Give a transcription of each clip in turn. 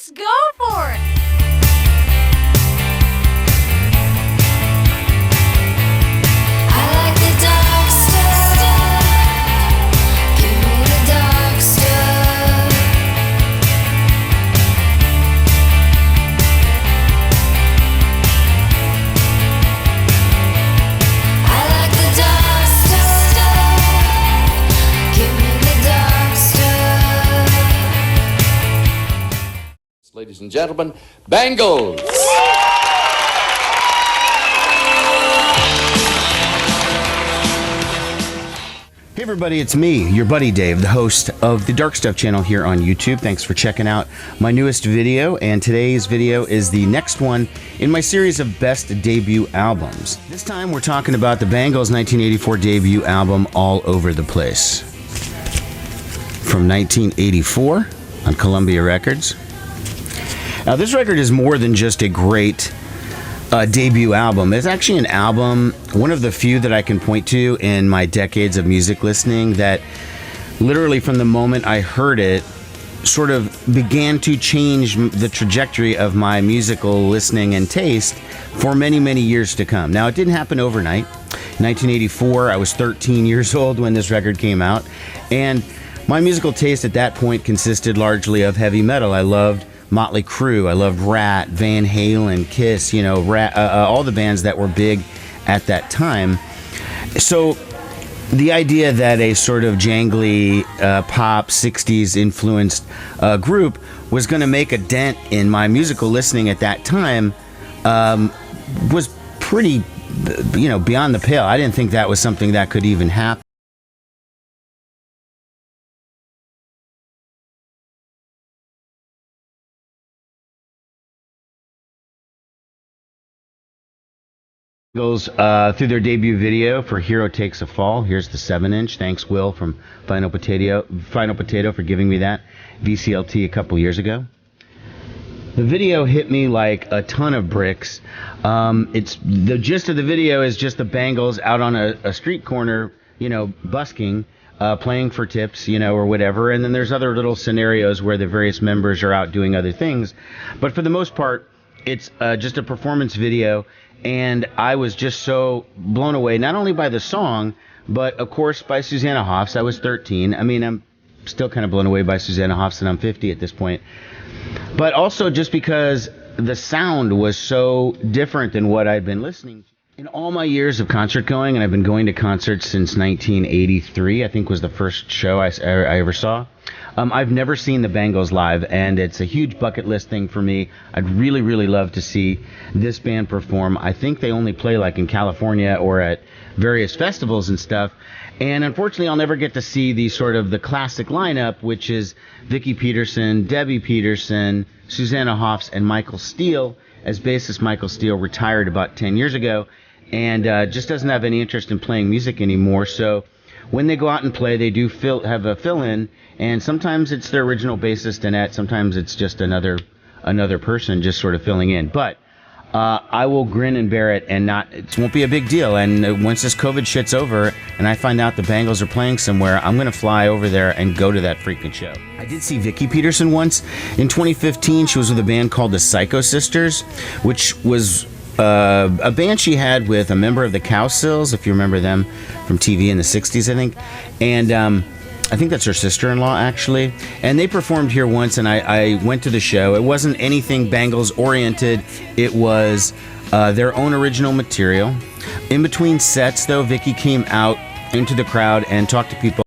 Let's go for it! I like the dark stuff. Give me the dark stuff. I like the dark stuff. Give me the dark stuff. Ladies and gentlemen, Bangles! Hey everybody, it's me, your buddy Dave, the host of the Dark Stuff channel here on YouTube. Thanks for checking out my newest video, and today's video is the next one in my series of best debut albums. This time we're talking about the Bangles 1984 debut album, All Over the Place. From 1984 on Columbia Records. Now this record is more than just a great debut album. It's actually an album, one of the few that I can point to in my decades of music listening, that literally from the moment I heard it sort of began to change the trajectory of my musical listening and taste for many, many years to come. Now, it didn't happen overnight. In 1984, I was 13 years old when this record came out, and my musical taste at that point consisted largely of heavy metal. I loved Motley Crue, I loved Rat, Van Halen, Kiss, all the bands that were big at that time. So the idea that a sort of jangly pop 60s influenced group was going to make a dent in my musical listening at that time was pretty, beyond the pale. I didn't think that was something that could even happen. Goes through their debut video for Hero Takes a Fall. Here's the 7-inch. Thanks, Will, from Final Potato for giving me that VCLT a couple years ago. The video hit me like a ton of bricks. It's the gist of the video is just the Bangles out on a street corner, busking, playing for tips, or whatever. And then there's other little scenarios where the various members are out doing other things. But for the most part, it's just a performance video. And I was just so blown away, not only by the song, but of course by Susanna Hoffs. I was 13. I mean, I'm still kind of blown away by Susanna Hoffs, and I'm 50 at this point. But also just because the sound was so different than what I'd been listening to. In all my years of concert going, and I've been going to concerts since 1983, I think was the first show I ever saw. I've never seen the Bangles live, and it's a huge bucket list thing for me. I'd really, really love to see this band perform. I think they only play like in California or at various festivals and stuff. And unfortunately, I'll never get to see the classic lineup, which is Vicki Peterson, Debbie Peterson, Susanna Hoffs, and Michael Steele, as bassist Michael Steele retired about 10 years ago and just doesn't have any interest in playing music anymore. So when they go out and play, they do have a fill-in, and sometimes it's their original bassist Annette, sometimes it's just another person just sort of filling in. But I will grin and bear it, and it won't be a big deal. And once this COVID shit's over and I find out the Bangles are playing somewhere, I'm going to fly over there and go to that freaking show. I did see Vicki Peterson once. In 2015, she was with a band called the Psycho Sisters, which was a band she had with a member of the Cowsills, if you remember them from TV in the 60s, I think. And I think that's her sister-in-law, actually. And they performed here once, and I went to the show. It wasn't anything Bangles-oriented. It was their own original material. In between sets, though, Vicki came out into the crowd and talked to people.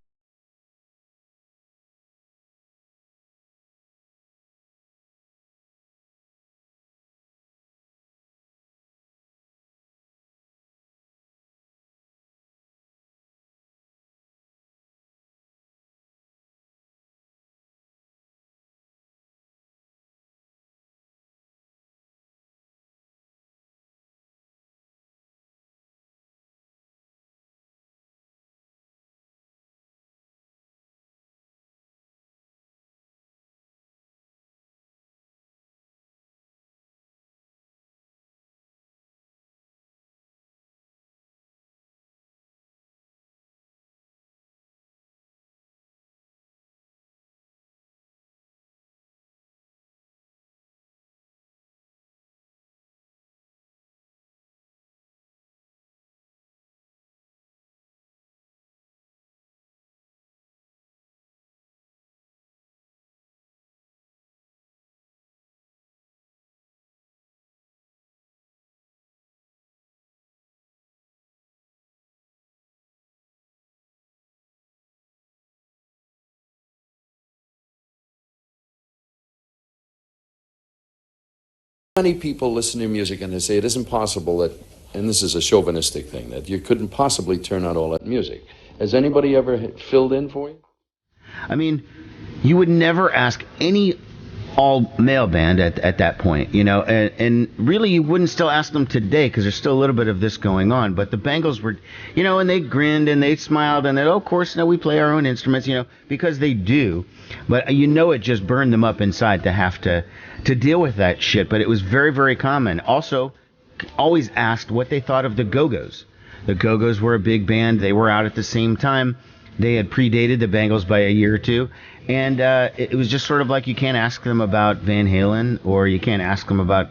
Many people listen to your music and they say it isn't possible that, and this is a chauvinistic thing, that you couldn't possibly turn out all that music. Has anybody ever filled in for you? I mean, you would never ask any all-male band at that point, you know, and really you wouldn't still ask them today because there's still a little bit of this going on. But the Bangles were, you know, and they grinned and they smiled and they, oh, of course, no, we play our own instruments, you know, because they do. But you know, it just burned them up inside to have to deal with that shit. But it was very, very common. Also, always asked what they thought of the Go-Go's. The Go-Go's were a big band. They were out at the same time. They had predated the Bangles by a year or two. And it was just sort of like you can't ask them about Van Halen, or you can't ask them about,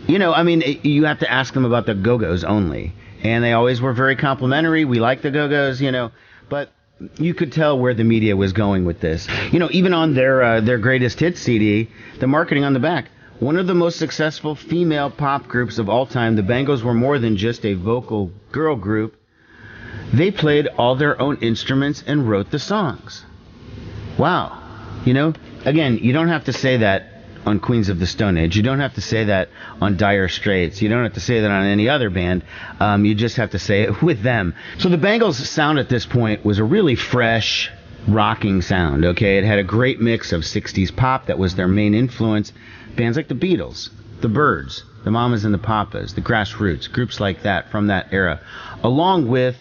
you know, I mean, you have to ask them about the Go-Go's only. And they always were very complimentary. We like the Go-Go's, you know, but you could tell where the media was going with this. You know, even on their greatest hits CD, the marketing on the back, one of the most successful female pop groups of all time, the Bangles were more than just a vocal girl group. They played all their own instruments and wrote the songs. Wow. You know, again, you don't have to say that on Queens of the Stone Age. You don't have to say that on Dire Straits. You don't have to say that on any other band. You just have to say it with them. So the Bangles' sound at this point was a really fresh, rocking sound, okay? It had a great mix of 60s pop that was their main influence. Bands like the Beatles, the Byrds, the Mamas and the Papas, the Grassroots, groups like that from that era, along with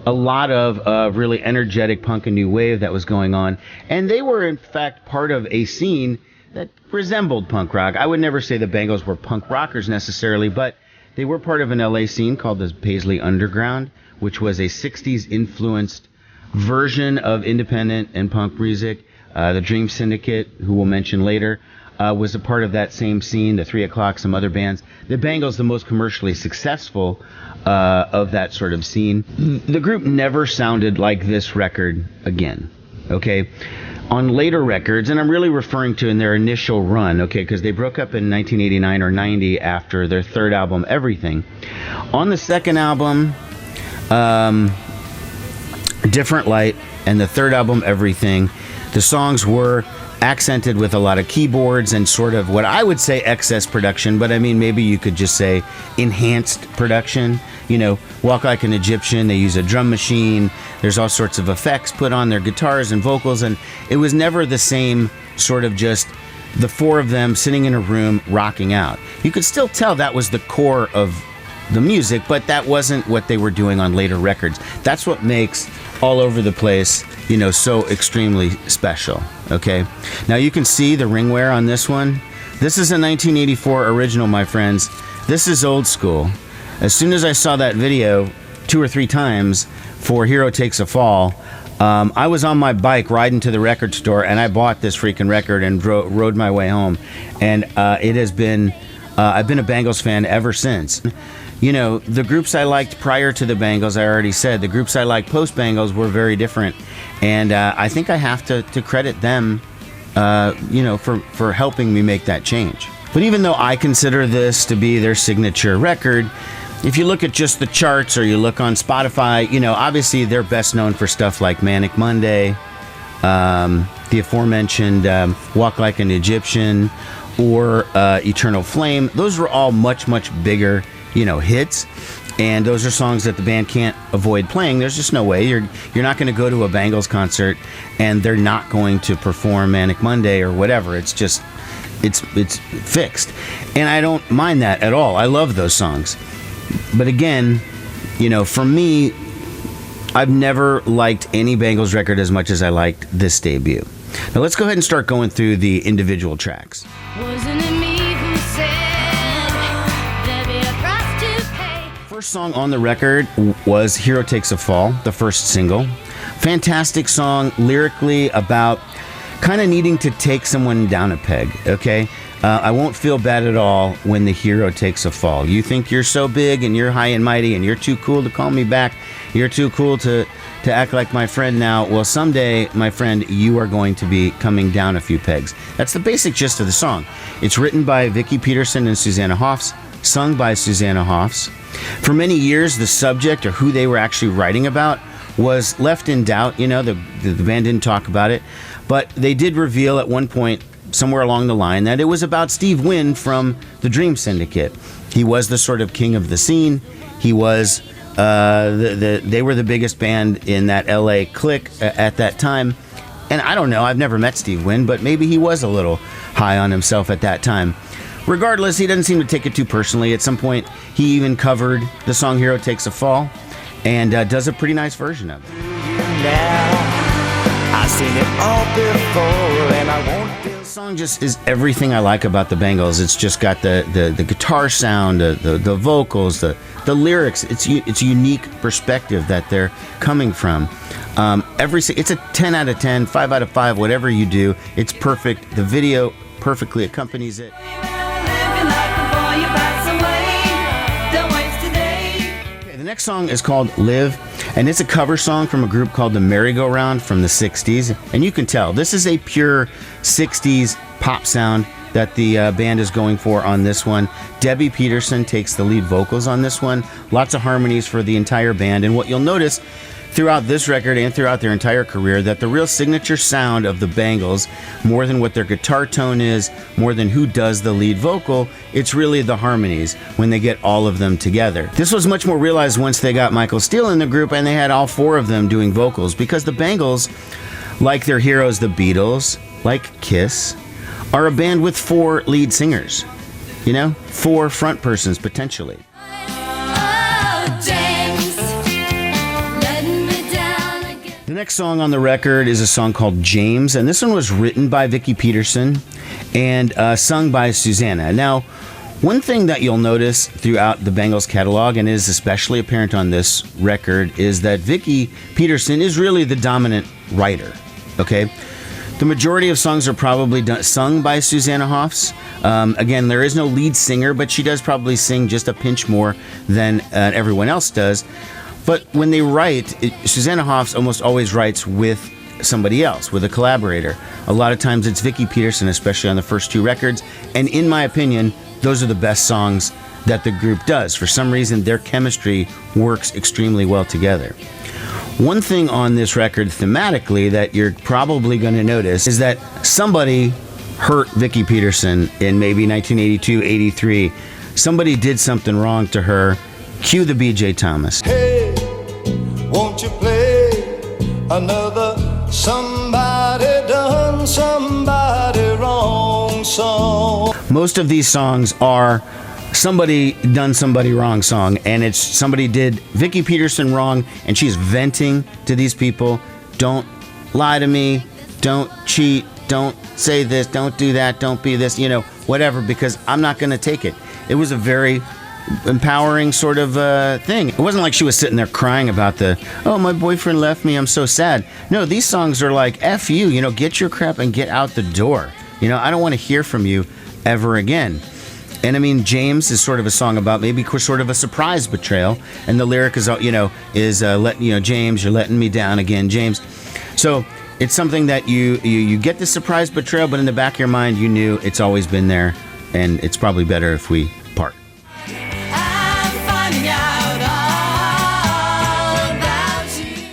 a lot of really energetic punk and new wave that was going on. And they were, in fact, part of a scene that resembled punk rock. I would never say the Bangles were punk rockers necessarily, but they were part of an LA scene called the Paisley Underground, which was a 60s influenced version of independent and punk music. The Dream Syndicate, who we'll mention later, was a part of that same scene, the 3 O'Clock, some other bands. The Bangles, the most commercially successful of that sort of scene. The group never sounded like this record again, okay? On later records, and I'm really referring to in their initial run, okay, because they broke up in 1989 or 90 after their third album, Everything. On the second album, Different Light, and the third album, Everything, the songs were accented with a lot of keyboards and sort of what I would say excess production, but I mean, maybe you could just say enhanced production. You know, Walk Like an Egyptian, they use a drum machine, there's all sorts of effects put on their guitars and vocals, and it was never the same sort of just the four of them sitting in a room rocking out. You could still tell that was the core of the music, but that wasn't what they were doing on later records. That's what makes All Over the Place, you know, so extremely special, okay? Now you can see the ring wear on this one. This is a 1984 original, my friends. This is old school. As soon as I saw that video 2 or 3 times for Hero Takes a Fall, I was on my bike riding to the record store and I bought this freaking record and rode my way home. And it has been, I've been a Bangles fan ever since. You know, the groups I liked prior to the Bangles, I already said, the groups I liked post-Bangles were very different. And I think I have to credit them, you know, for helping me make that change. But even though I consider this to be their signature record, if you look at just the charts or you look on Spotify, you know, obviously they're best known for stuff like Manic Monday, the aforementioned Walk Like an Egyptian, or Eternal Flame. Those were all much, much bigger, you know, hits, and those are songs that the band can't avoid playing. There's just no way. You're not going to go to a Bangles concert and they're not going to perform Manic Monday or whatever. It's just, it's fixed. And I don't mind that at all. I love those songs. But again, you know, for me, I've never liked any Bangles record as much as I liked this debut. Now let's go ahead and start going through the individual tracks. Wasn't it me who said there'd be a price to pay? First song on the record was Hero Takes a Fall, the first single. Fantastic song, lyrically about kind of needing to take someone down a peg, okay? I won't feel bad at all when the hero takes a fall. You think you're so big and you're high and mighty and you're too cool to call me back. You're too cool to act like my friend now. Well, someday, my friend, you are going to be coming down a few pegs. That's the basic gist of the song. It's written by Vicki Peterson and Susanna Hoffs, sung by Susanna Hoffs. For many years, the subject or who they were actually writing about was left in doubt. You know, the band didn't talk about it. But they did reveal at one point somewhere along the line that it was about Steve Wynn from the Dream Syndicate. He was the sort of king of the scene. He was they were the biggest band in that LA clique at that time. And I don't know, I've never met Steve Wynn, but maybe he was a little high on himself at that time. Regardless, he doesn't seem to take it too personally. At some point, he even covered the song Hero Takes a Fall and does a pretty nice version of it. I've seen it all before, and I won't feel. The song just is everything I like about the Bangles. It's just got the guitar sound, the vocals, the lyrics. It's a unique perspective that they're coming from. It's a 10 out of 10, 5 out of 5, whatever you do. It's perfect. The video perfectly accompanies it. Okay, the next song is called Live, and it's a cover song from a group called the Merry-Go-Round from the 60s. And you can tell this is a pure 60s pop sound that the band is going for on this one. Debbie Peterson takes the lead vocals on this one. Lots of harmonies for the entire band. And what you'll notice throughout this record and throughout their entire career, that the real signature sound of the Bangles, more than what their guitar tone is, more than who does the lead vocal, it's really the harmonies when they get all of them together. This was much more realized once they got Michael Steele in the group and they had all 4 of them doing vocals, because the Bangles, like their heroes the Beatles, like Kiss, are a band with 4 lead singers. 4 front persons potentially. The next song on the record is a song called James, and this one was written by Vicki Peterson and sung by Susanna. Now, one thing that you'll notice throughout the Bangles catalog, and is especially apparent on this record, is that Vicki Peterson is really the dominant writer, okay? The majority of songs are probably sung by Susanna Hoffs. Again, there is no lead singer, but she does probably sing just a pinch more than everyone else does. But when they write, Susanna Hoffs almost always writes with somebody else, with a collaborator. A lot of times it's Vicki Peterson, especially on the first 2 records. And in my opinion, those are the best songs that the group does. For some reason, their chemistry works extremely well together. One thing on this record thematically that you're probably going to notice is that somebody hurt Vicki Peterson in maybe 1982, 83. Somebody did something wrong to her. Cue the B.J. Thomas. Hey, won't you play another somebody done somebody wrong song? Most of these songs are somebody done somebody wrong song, and it's somebody did Vicki Peterson wrong, and she's venting to these people. Don't lie to me. Don't cheat. Don't say this. Don't do that. Don't be this. Whatever, because I'm not going to take it. It was a very empowering sort of thing. It wasn't like she was sitting there crying about my boyfriend left me, I'm so sad. No, these songs are like, F you, get your crap and get out the door. I don't want to hear from you ever again. And I mean, James is sort of a song about maybe sort of a surprise betrayal, and the lyric is, James, you're letting me down again, James. So it's something that you get the surprise betrayal, but in the back of your mind, you knew it's always been there, and it's probably better if we part.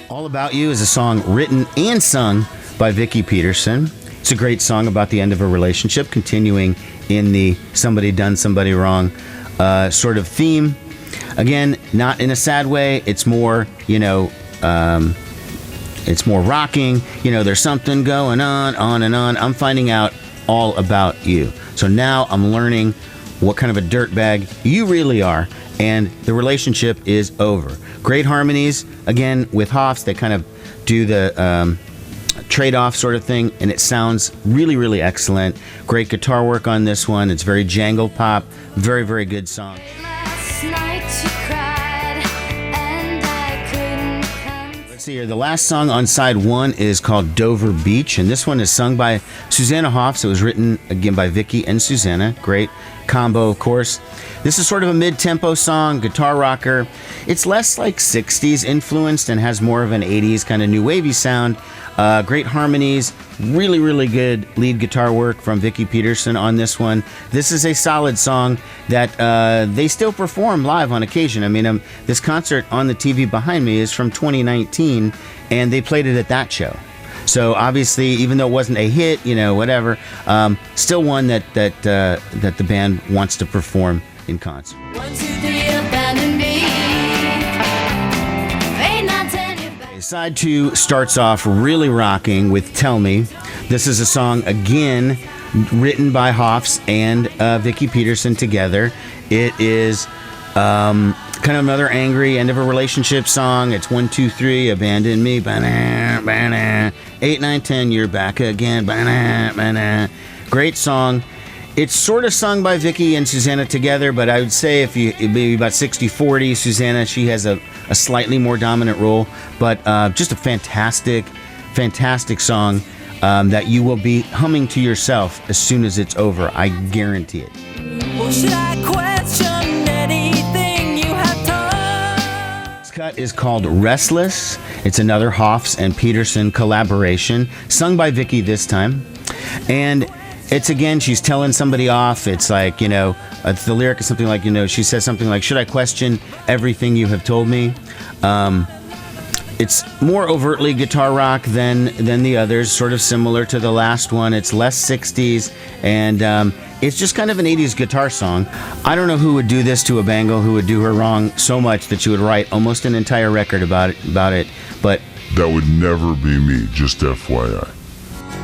All About You is a song written and sung by Vicki Peterson. It's a great song about the end of a relationship, continuing in the somebody done somebody wrong sort of theme. Again, not in a sad way. It's more, it's more rocking. There's something going on and on. I'm finding out all about you. So now I'm learning what kind of a dirtbag you really are, and the relationship is over. Great harmonies, again, with Hoffs. They kind of do the trade-off sort of thing, and it sounds really, really excellent. Great guitar work on this one. It's very jangle pop. Very, very good song. Last night you cried and I couldn't come. Let's see here. The last song on side 1 is called Dover Beach, and this one is sung by Susanna Hoffs. It was written, again, by Vicki and Susanna. Great combo, of course. This is sort of a mid-tempo song, guitar rocker. It's less like 60s influenced and has more of an 80s kind of new wavy sound. Great harmonies, really, really good lead guitar work from Vicki Peterson on this one. This is a solid song that they still perform live on occasion. I mean, this concert on the TV behind me is from 2019, and they played it at that show. So obviously, even though it wasn't a hit, whatever, still one that the band wants to perform in concert. 1, 2, 3, abandon me. 8, 9, 10, you're back. Side 2 starts off really rocking with Tell Me. This is a song, again, written by Hoffs and Vicky Peterson together. It is kind of another angry end of a relationship song. It's 1, 2, 3, abandon me. Ba-na, ba-na. 8, 9, 10, you're back again. Ba-na, ba-na. Great song. It's sort of sung by Vicky and Susanna together, but I would say it'd be about 60-40. Susanna, she has a slightly more dominant role, but just a fantastic song that you will be humming to yourself as soon as it's over. I guarantee it. Well, should I question anything you have done? This cut is called Restless. It's another Hoffs and Peterson collaboration, sung by Vicky this time. And it's, again, she's telling somebody off. It's like, the lyric is something like, she says something like, should I question everything you have told me? It's more overtly guitar rock than the others, sort of similar to the last one. It's less 60s, and it's just kind of an 80s guitar song. I don't know who would do this to a Bangle, who would do her wrong so much that she would write almost an entire record about it. But that would never be me, just FYI.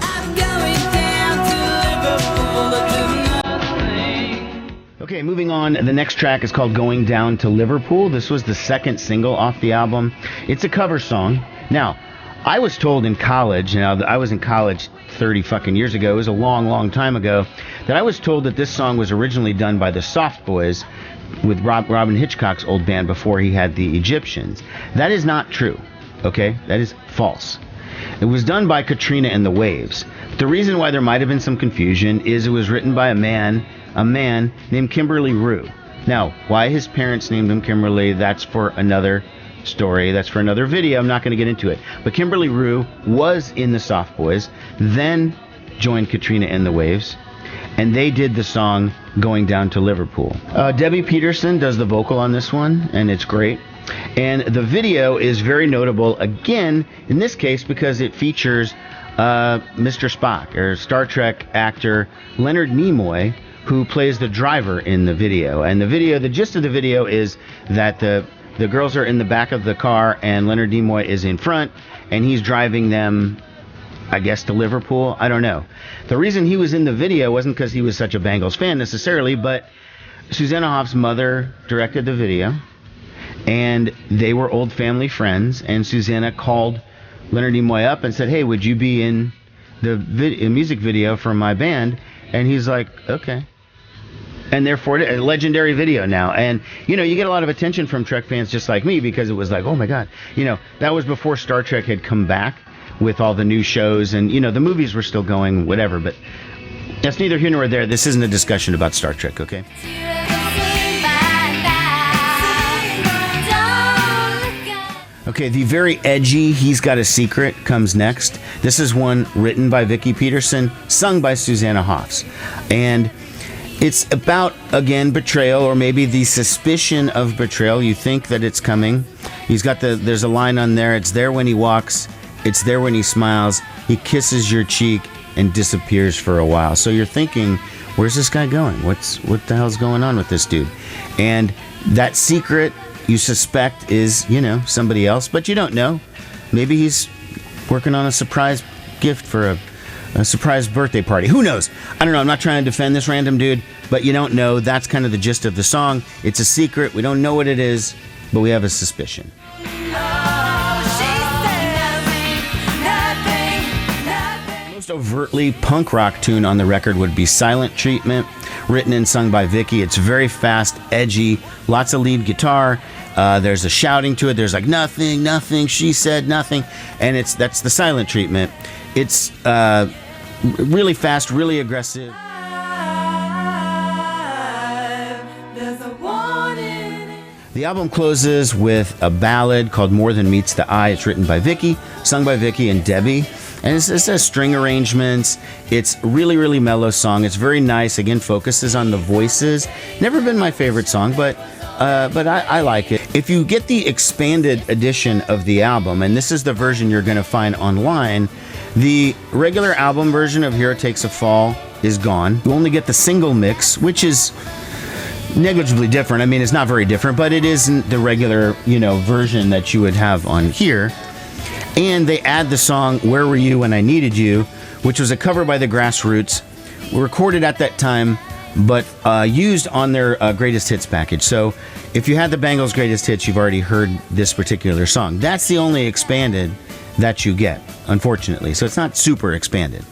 I'm going down to Liverpool to do nothing. Okay, moving on. The next track is called Going Down to Liverpool. This was the second single off the album. It's a cover song. Now, I was told in college, I was in college 30 fucking years ago, it was a long, long time ago, that I was told that this song was originally done by the Soft Boys with Robin Hitchcock's old band before he had the Egyptians. That is not true, okay? That is false. It was done by Katrina and the Waves. The reason why there might have been some confusion is it was written by a man named Kimberly Rue. Now, why his parents named him Kimberly, that's for another story. That's for another video. I'm not going to get into it. But Kimberly Rue was in the Soft Boys, then joined Katrina and the Waves, and they did the song Going Down to Liverpool. Debbie Peterson does the vocal on this one, and it's great. And the video is very notable, again, in this case, because it features Mr. Spock, or Star Trek actor Leonard Nimoy, who plays the driver in the video. And the gist of the video is that the girls are in the back of the car and Leonard Nimoy is in front, and he's driving them, I guess, to Liverpool. I don't know. The reason he was in the video wasn't because he was such a Bangles fan necessarily, but Susanna Hoffs' mother directed the video, and they were old family friends, and Susanna called Leonard Nimoy up and said, hey, would you be in the music video for my band? And he's like, okay. And therefore, a legendary video now. And, you get a lot of attention from Trek fans just like me, because it was like, oh my God. That was before Star Trek had come back with all the new shows, and, the movies were still going, whatever. But that's neither here nor there. This isn't a discussion about Star Trek, okay? Okay, the very edgy He's Got a Secret comes next. This is one written by Vicky Peterson, sung by Susanna Hoffs. And it's about, again, betrayal, or maybe the suspicion of betrayal. You think that it's coming. There's a line on there, it's there when he walks, it's there when he smiles, he kisses your cheek and disappears for a while. So you're thinking, where's this guy going? What the hell's going on with this dude? And that secret, you suspect, is, somebody else, but you don't know. Maybe he's working on a surprise gift for a surprise birthday party. Who knows? I don't know. I'm not trying to defend this random dude, but you don't know. That's kind of the gist of the song. It's a secret. We don't know what it is, but we have a suspicion. Most overtly punk rock tune on the record would be Silent Treatment, written and sung by Vicky. It's very fast, edgy, lots of lead guitar. There's a shouting to it. There's like nothing, nothing, she said nothing. And that's the Silent Treatment. It's really fast, really aggressive. The album closes with a ballad called More Than Meets the Eye. It's written by Vicky, sung by Vicky and Debbie. And it says string arrangements. It's really, really mellow song. It's very nice. Again, focuses on the voices. Never been my favorite song, but I like it. If you get the expanded edition of the album, and this is the version you're going to find online, the regular album version of Hero Takes a Fall is gone. You only get the single mix, which is negligibly different. I mean, it's not very different, but it isn't the regular, version that you would have on here. And they add the song Where Were You When I Needed You, which was a cover by the Grassroots, recorded at that time, but used on their greatest hits package. So if you had the Bangles greatest hits, you've already heard this particular song. That's the only expanded that you get, unfortunately. So it's not super expanded.